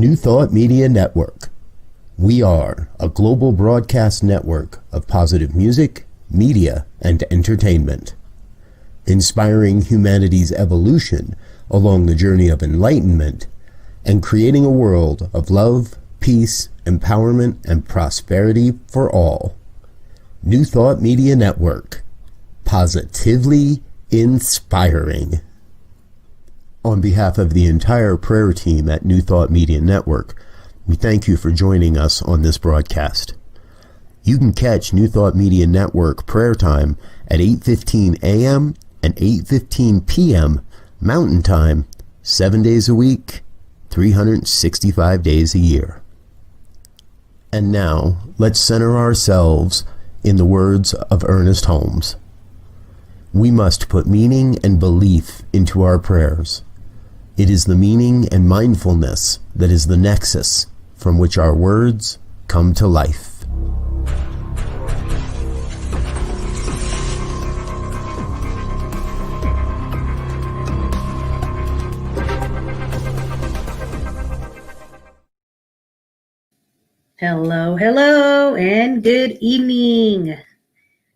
New Thought Media Network. We are a global broadcast network of positive music, media, and entertainment, inspiring humanity's evolution along the journey of enlightenment and creating a world of love, peace, empowerment, and prosperity for all. New Thought Media Network. Positively inspiring. On behalf of the entire prayer team at New Thought Media Network, we thank you for joining us on this broadcast. You can catch New Thought Media Network prayer time at 8:15 a.m. and 8:15 p.m. Mountain Time, 7 days a week, 365 days a year. And now, let's center ourselves in the words of Ernest Holmes. We must put meaning and belief into our prayers. It is the meaning and mindfulness that is the nexus from which our words come to life. Hello, and good evening.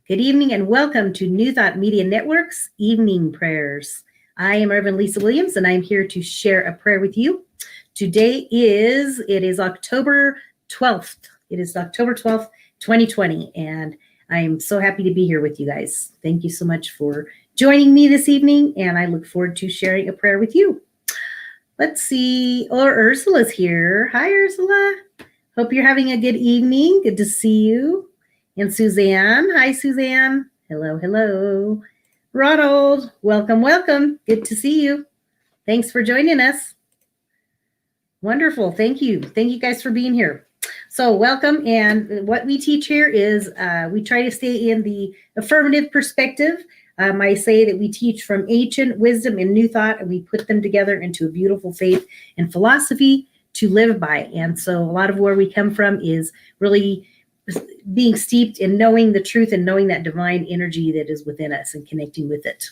Good evening, and welcome to New Thought Media Network's Evening Prayers. I am Reverend Lisa Williams, and I'm here to share a prayer with you. Today is October 12th. It is October 12th, 2020, and I'm so happy to be here with you guys. Thank you so much for joining me this evening, and I look forward to sharing a prayer with you. Let's see. Ursula's here. Hi, Ursula. Hope you're having a good evening. Good to see you. And Suzanne. Hi, Suzanne. Hello. Ronald, welcome. Good to see you. Thanks for joining us. Wonderful. Thank you. Thank you guys for being here. So welcome. And what we teach here is we try to stay in the affirmative perspective. I say that we teach from ancient wisdom and new thought, and we put them together into a beautiful faith and philosophy to live by. And so a lot of where we come from is really being steeped in knowing the truth and knowing that divine energy that is within us and connecting with it.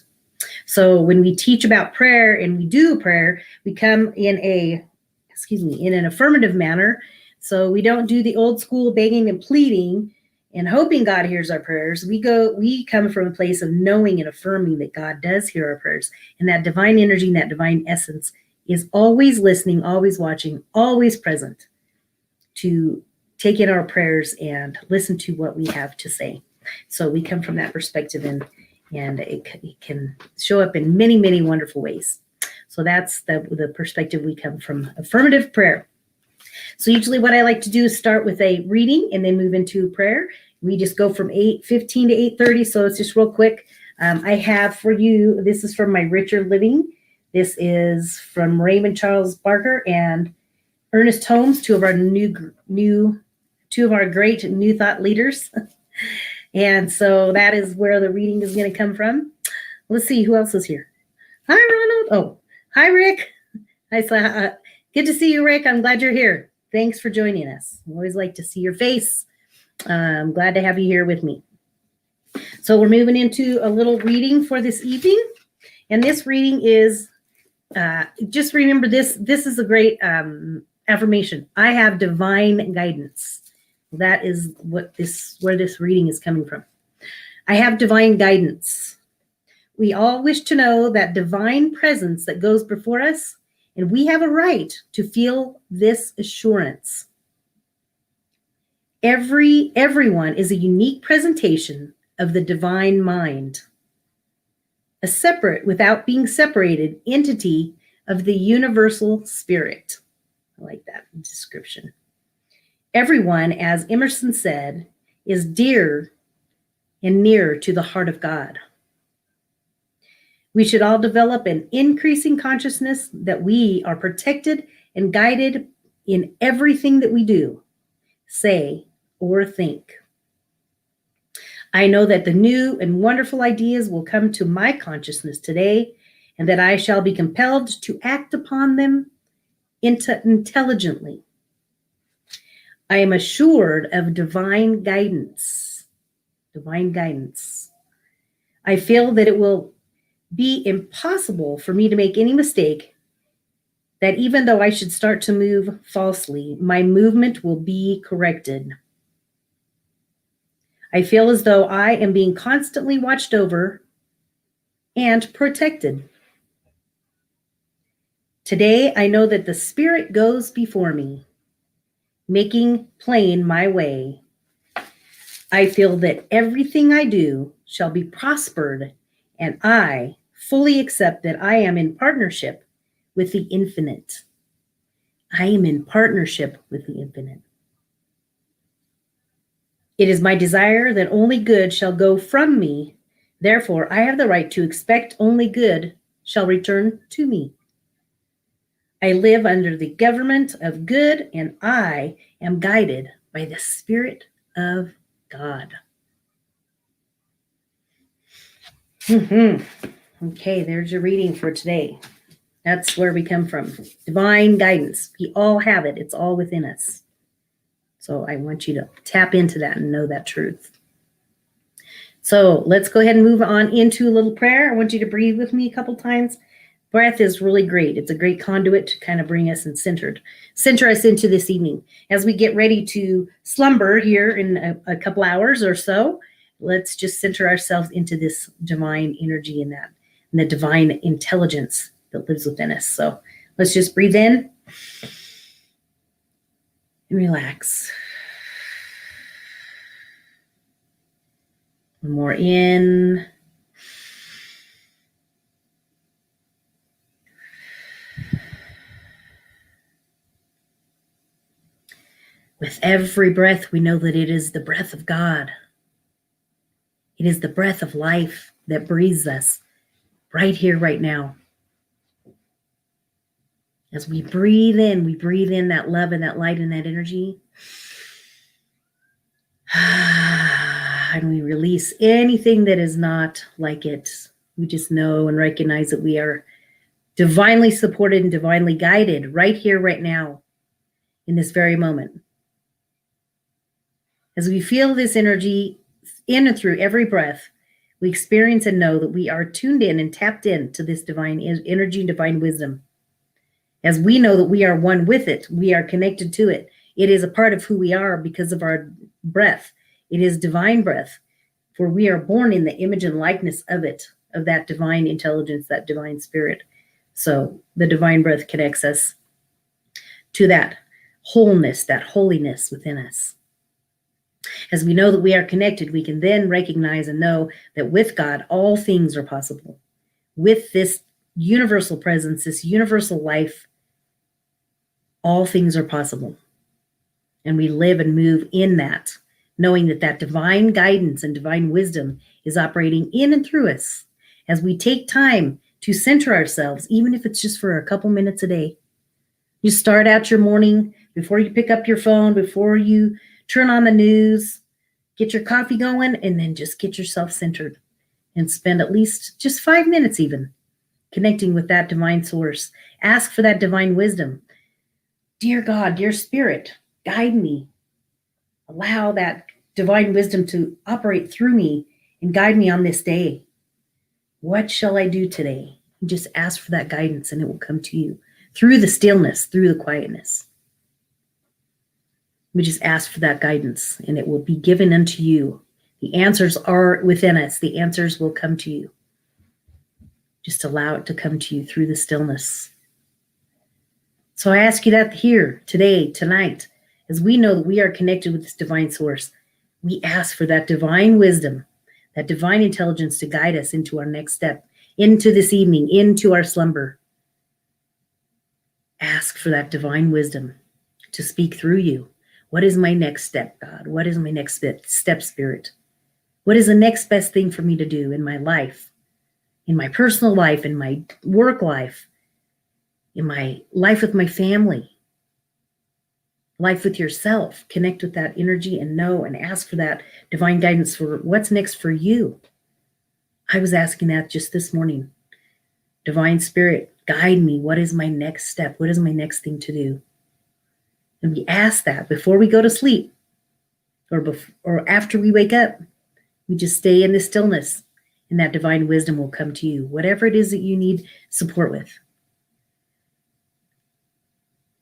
So when we teach about prayer and we do prayer, we come in an affirmative manner. So we don't do the old school begging and pleading and hoping God hears our prayers. We come from a place of knowing and affirming that God does hear our prayers, and that divine energy and that divine essence is always listening, always watching, always present to take in our prayers and listen to what we have to say. So we come from that perspective, and it can show up in many, many wonderful ways. So that's the perspective we come from, affirmative prayer. So usually what I like to do is start with a reading and then move into prayer. We just go from 8:15 to 8:30. So it's just real quick. I have for you, this is from my Richer Living. This is from Raymond Charles Barker and Ernest Holmes, two of our great New Thought leaders. And so that is where the reading is going to come from. Let's see who else is here. Hi, Ronald. Oh, hi, Rick. Good to see you, Rick. I'm glad you're here. Thanks for joining us. I always like to see your face. I'm glad to have you here with me. So we're moving into a little reading for this evening. And this reading is, just remember this is a great affirmation. I have divine guidance. That is where this reading is coming from. I have divine guidance. We all wish to know that divine presence that goes before us, and we have a right to feel this assurance. Everyone is a unique presentation of the divine mind, a separate, without being separated, entity of the universal spirit. I like that description. Everyone, as Emerson said, is dear and near to the heart of God. We should all develop an increasing consciousness that we are protected and guided in everything that we do, say, or think. I know that the new and wonderful ideas will come to my consciousness today, and that I shall be compelled to act upon them intelligently. I am assured of divine guidance. I feel that it will be impossible for me to make any mistake, that even though I should start to move falsely, my movement will be corrected. I feel as though I am being constantly watched over and protected. Today, I know that the Spirit goes before me, making plain my way. I feel that everything I do shall be prospered, and I fully accept that I am in partnership with the infinite. I am in partnership with the infinite. It is my desire that only good shall go from me. Therefore, I have the right to expect only good shall return to me. I live under the government of good, and I am guided by the Spirit of God. Okay, there's your reading for today. That's where we come from. Divine guidance. We all have it. It's all within us. So I want you to tap into that and know that truth. So let's go ahead and move on into a little prayer. I want you to breathe with me a couple times. Breath is really great. It's a great conduit to kind of bring us and center us into this evening. As we get ready to slumber here in a couple hours or so, let's just center ourselves into this divine energy and the divine intelligence that lives within us. So let's just breathe in and relax. One more in. With every breath, we know that it is the breath of God. It is the breath of life that breathes us right here, right now. As we breathe in that love and that light and that energy. And we release anything that is not like it. We just know and recognize that we are divinely supported and divinely guided right here, right now, in this very moment. As we feel this energy in and through every breath, we experience and know that we are tuned in and tapped into this divine energy and divine wisdom. As we know that we are one with it, we are connected to it. It is a part of who we are because of our breath. It is divine breath, for we are born in the image and likeness of it, of that divine intelligence, that divine spirit. So the divine breath connects us to that wholeness, that holiness within us. As we know that we are connected, we can then recognize and know that with God, all things are possible. With this universal presence, this universal life, all things are possible. And we live and move in that, knowing that that divine guidance and divine wisdom is operating in and through us as we take time to center ourselves, even if it's just for a couple minutes a day. You start out your morning before you pick up your phone, before you turn on the news, get your coffee going, and then just get yourself centered and spend at least just 5 minutes even connecting with that divine source. Ask for that divine wisdom. Dear God, dear Spirit, guide me. Allow that divine wisdom to operate through me and guide me on this day. What shall I do today? You just ask for that guidance and it will come to you through the stillness, through the quietness. We just ask for that guidance and it will be given unto you. The answers are within us. The answers will come to you. Just allow it to come to you through the stillness. So I ask you that here, today, tonight, as we know that we are connected with this divine source, we ask for that divine wisdom, that divine intelligence to guide us into our next step, into this evening, into our slumber. Ask for that divine wisdom to speak through you. What is my next step, God? What is my next step, Spirit? What is the next best thing for me to do in my life, in my personal life, in my work life, in my life with my family, life with yourself? Connect with that energy and know and ask for that divine guidance for what's next for you. I was asking that just this morning. Divine Spirit, guide me. What is my next step? What is my next thing to do? And we ask that before we go to sleep or after we wake up. We just stay in the stillness and that divine wisdom will come to you, whatever it is that you need support with.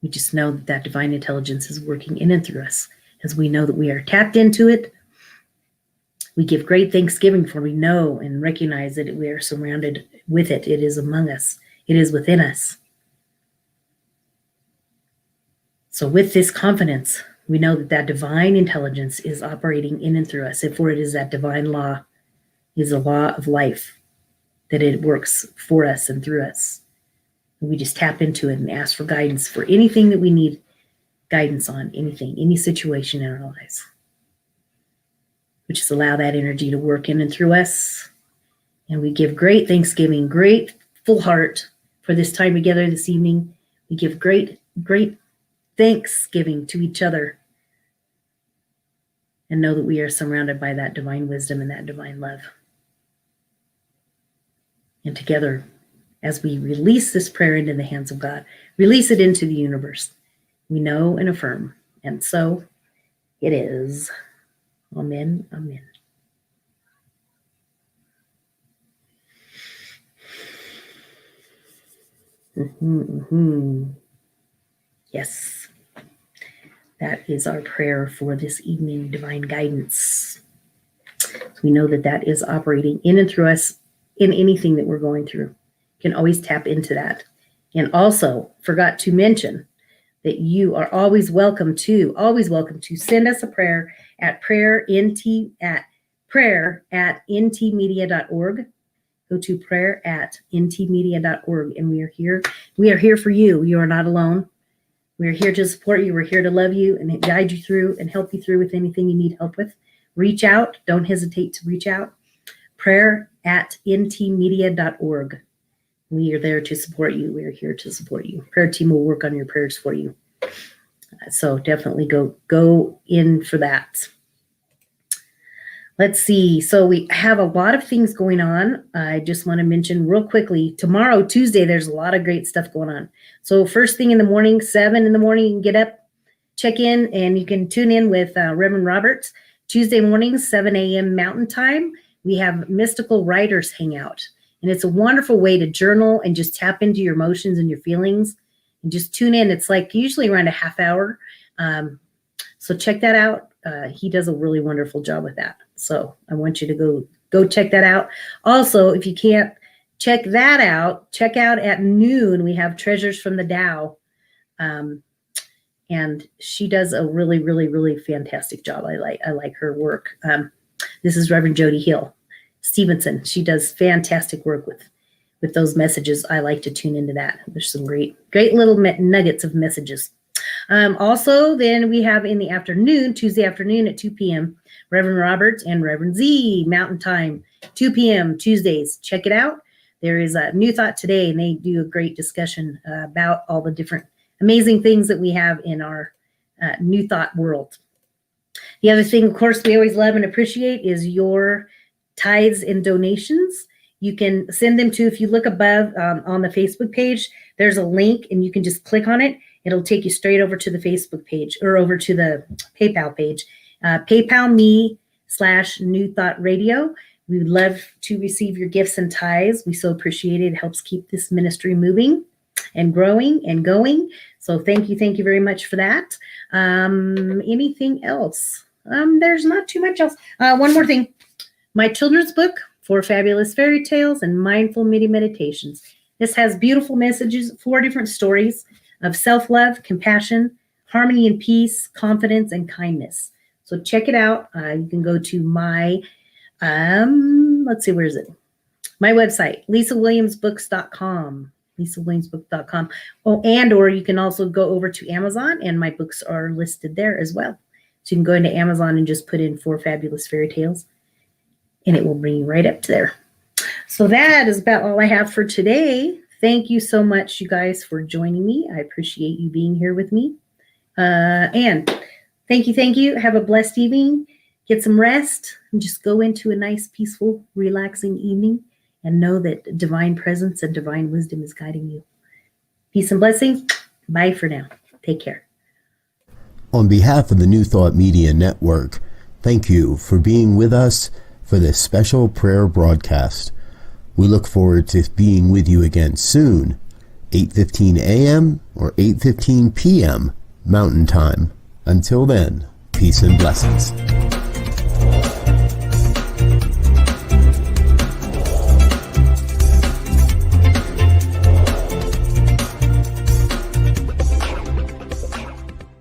We just know that that divine intelligence is working in and through us. As we know that we are tapped into it, we give great thanksgiving, for we know and recognize that we are surrounded with it. It is among us. It is within us. So with this confidence, we know that that divine intelligence is operating in and through us. For it is that divine law, is a law of life, that it works for us and through us. And we just tap into it and ask for guidance for anything that we need guidance on, anything, any situation in our lives. We just allow that energy to work in and through us. And we give great thanksgiving, great full heart for this time together this evening. We give great thanksgiving to each other, and know that we are surrounded by that divine wisdom and that divine love. And together, as we release this prayer into the hands of God, release it into the universe, we know and affirm. And so it is. Amen. Amen. Yes. That is our prayer for this evening, divine guidance. So we know that that is operating in and through us in anything that we're going through. You can always tap into that. And also forgot to mention that you are always welcome to send us a prayer at prayer@ntmedia.org. Go to prayer@ntmedia.org, and we are here for you. You are not alone. We're here to support you. We're here to love you and guide you through and help you through with anything you need help with. Reach out. Don't hesitate to reach out. prayer@ntmedia.org. We are there to support you. We are here to support you. Prayer team will work on your prayers for you. So definitely go in for that. Let's see. So we have a lot of things going on. I just want to mention real quickly, tomorrow, Tuesday, there's a lot of great stuff going on. So first thing in the morning, 7 in the morning, you can get up, check in, and you can tune in with Reverend Roberts. Tuesday mornings, 7 a.m. Mountain Time, we have Mystical Writers Hangout. And it's a wonderful way to journal and just tap into your emotions and your feelings and just tune in. It's like usually around a half hour. So check that out. He does a really wonderful job with that. So I want you to go check that out. Also, if you can't check that out, check out at noon. We have Treasures from the Tao. And she does a really, really, really fantastic job. I like her work. This is Reverend Jody Hill Stevenson. She does fantastic work with those messages. I like to tune into that. There's some great little nuggets of messages. Also, then we have in the afternoon, Tuesday afternoon at 2 p.m., Reverend Roberts and Reverend Z, Mountain Time, 2 p.m. Tuesdays. Check it out. There is a New Thought today, and they do a great discussion about all the different amazing things that we have in our New Thought world. The other thing, of course, we always love and appreciate is your tithes and donations. You can send them to, if you look above on the Facebook page, there's a link and you can just click on it. It'll take you straight over to the Facebook page or over to the PayPal page. PayPal me/New Thought Radio. We would love to receive your gifts and tithes. We so appreciate it. It helps keep this ministry moving and growing and going. So thank you very much for that. Anything else? There's not too much else. One more thing. My children's book, 4 Fabulous Fairy Tales and Mindful MIDI Meditations. This has beautiful messages, 4 different stories of self-love, compassion, harmony and peace, confidence, and kindness. So check it out. You can go to my, let's see, where is it? My website, lisawilliamsbooks.com. lisawilliamsbook.com. Oh, or you can also go over to Amazon, and my books are listed there as well. So you can go into Amazon and just put in 4 Fabulous Fairy Tales, and it will bring you right up to there. So that is about all I have for today. Thank you so much, you guys, for joining me. I appreciate you being here with me. And thank you. Have a blessed evening. Get some rest and just go into a nice, peaceful, relaxing evening and know that divine presence and divine wisdom is guiding you. Peace and blessings. Bye for now. Take care. On behalf of the New Thought Media Network, thank you for being with us for this special prayer broadcast. We look forward to being with you again soon. 8:15 a.m. or 8:15 p.m. Mountain Time. Until then, peace and blessings.